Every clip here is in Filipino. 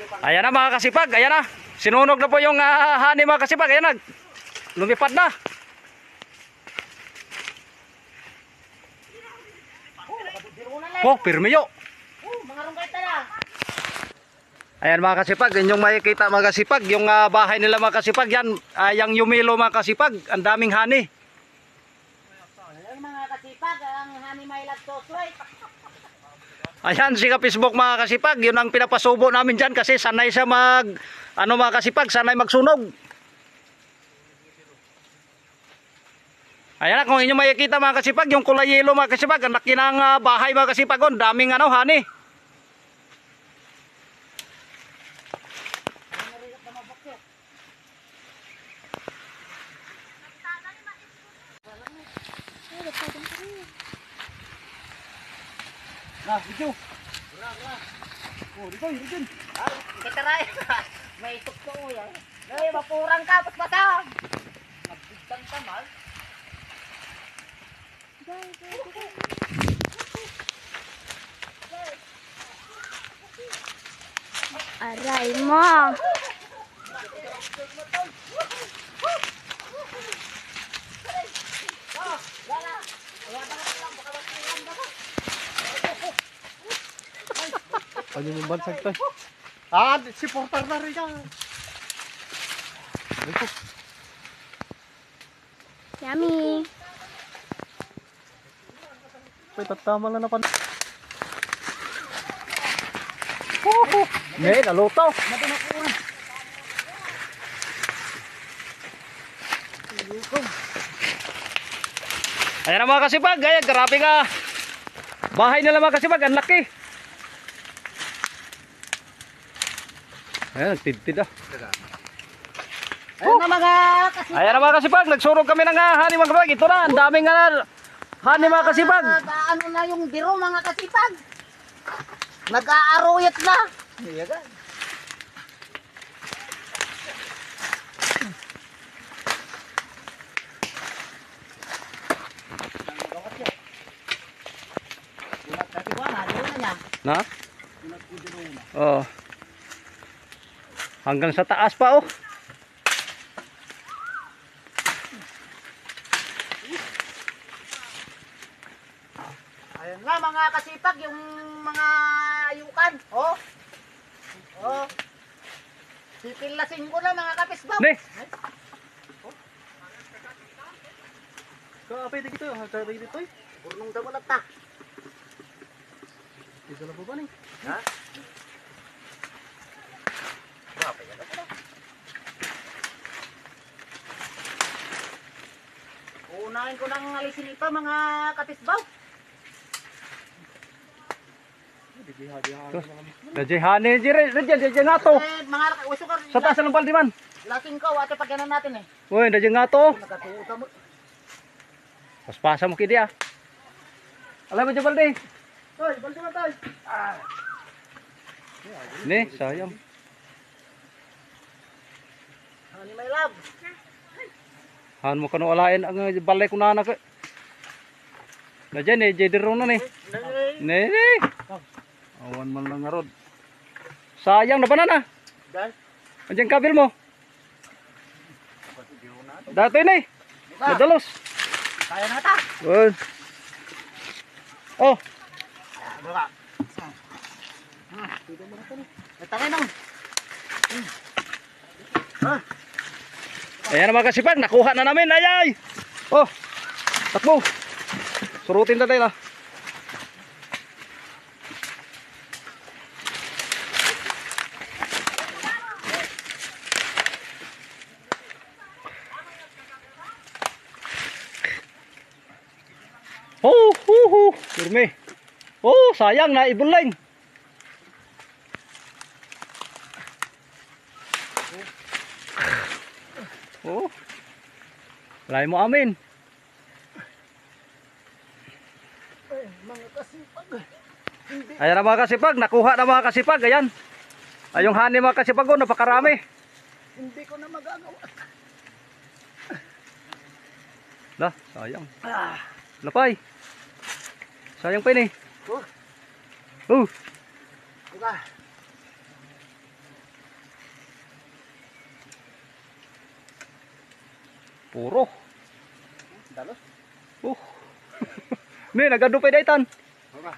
Ayan na mga kasipag, ayan na. Sinunog na po yung honey mga kasipag, ayan na. Lumipad na. Oh, pirmiyo. Ayan mga kasipag, inyong makikita mga kasipag, yung bahay nila mga kasipag, yan, yung Yumilo mga kasipag, ang daming honey. Ayan mga kasipag, ang honey may lactose. Ayan, si Facebook mga kasipag, yun ang pinapasubo namin dyan kasi sanay siya mga kasipag, sanay magsunog. Ayan na, kung inyo makikita mga kasipag, yung kulay yellow mga kasipag, ang laki ng bahay mga kasipag, oh, daming honey. Nah, video. Oh, dito. Kita ray. May itok ko yan. Ay, mapurang ka, patpatang. Nagbigtang ka, mal. Aray mo. Ano yung bansag to? Si Porter na rin ka. Yummy. May tatama na napan. Ngayon, naluto. Ayan na mga kasipag, ayan, grabe ka. Bahay nila mga kasipag, ang laki. Ayan, nagtidtid ah. Ayun na mga kasipag. Ayan na mga kasipag, nagsurog kami ng honey mga kasipag. Ito na, ang daming honey mga kasipag. Ano na yung biro mga kasipag. Nag-aaruyat na. Iyagan. Na? Oh. Hanggang sa taas pa oh. Ayun nga mga kasipag, yung mga ayukan. Oh. Oh. Sipilasin ko na mga kapisbaw. Ne. Kapay dito, kapay dito. Burnong damo na ta. Dito na po ba ni? Ha? Unahin ko nang alisin ito mga kapisbaw. Dadya honey, dadya nga to. Mga usok ka. Sa taas ng baldi man. Lasing ko, ate pagyanan natin eh. Uy, dadya nga to. Nagkatuta mo. Paspasa mo kidi ah. Alam mo dyan baldi. Hoy, baldo na tayo. Ne, sayang. Honey my love. Han mo kanu alain ang balay ko na anak. Dadya ne, jeder na ni. Ne. Awan man lang nga rod. Sayang na banana. Dahil? Andiyan kabil mo. Datoy ni. Madalos. Kaya na ta. Well. Oh, Baka. Tangin nang. ayan na mga kasipag, nakuha na namin. Ayay. Oh. Takbo. Surutin na tayo. Oh, Irme. Oh, sayang na ibuling. Oh. Wala mo amin. Mga kasipag. Ayan na mga kasipag, nakuha na mga kasipag. Ayan. Ay, yung honey mga kasipag, oh, napakarami. Hindi ko na magagawa. Lah, sayang. Lapay. Sayang pa ini. Oh. Oh. Diba? Puro. Dalos. Ni nagadupay daytan. Ora.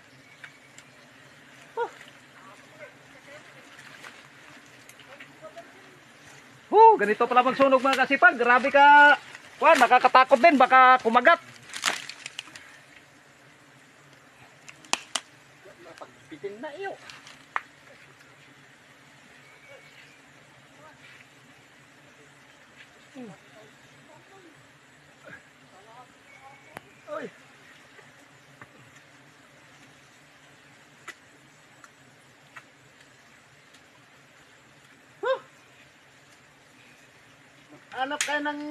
Ganito pala magsunog mga kasipag. Grabe ka. Kuan, nakakatakot din baka kumagat. Pitin na iyo. Hanap kayo ng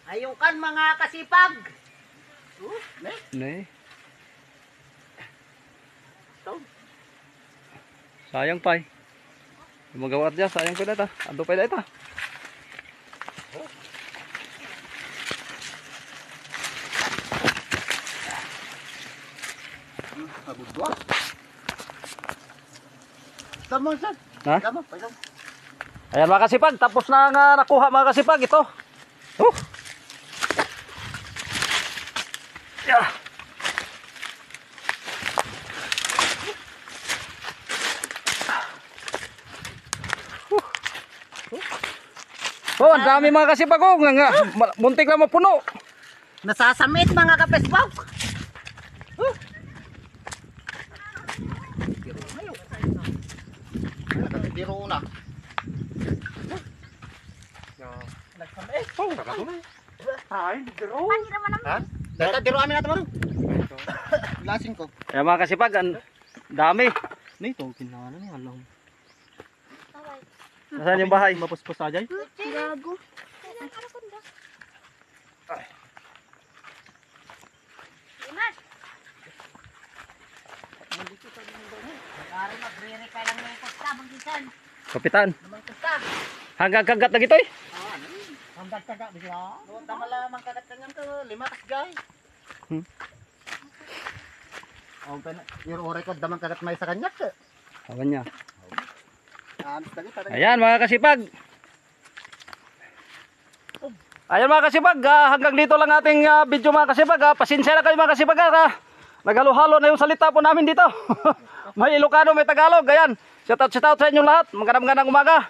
ayukan mga kasipag. Ni. Sayang pa eh. Magawat dyan, sayang pa data. Ando pa data. Abudwa. Tama saan? Ha? Tama, paisaw. Ayan mga kasipag, tapos na nga nakuha mga kasipag ito. Yeah. Oh, ang dami mga kasipag oh, nga, muntik lang mapuno. Nasasamit mga kapesbog. Biro na. Ay, biro. Ha? Data biro amin nato man. Lasing ko. Ayan mga kasipag, ang dami. Nito kinahanglan ni alam. Nasaan yung bahay? Mapuspos ajay. Gago. Ari magre-repair lang ng kusta magisan. Kapitan, Naman kusta. hanggang kagat na gito eh. Hanggang taga bisya. Doon tama lamang kagatangan to 5 kasgay. Oh, yung record damang kagat may sa kanya. Awan niya. Ayan. Ayan mga kasipag. Ayan mga kasipag, hanggang dito lang ating video mga kasipag. Pasensya na kayo mga kasipag. Naghalo-halo na yung salita po namin dito. May Ilocano, may Tagalog. Ayan, shout out sa inyong lahat. Magandang umaga.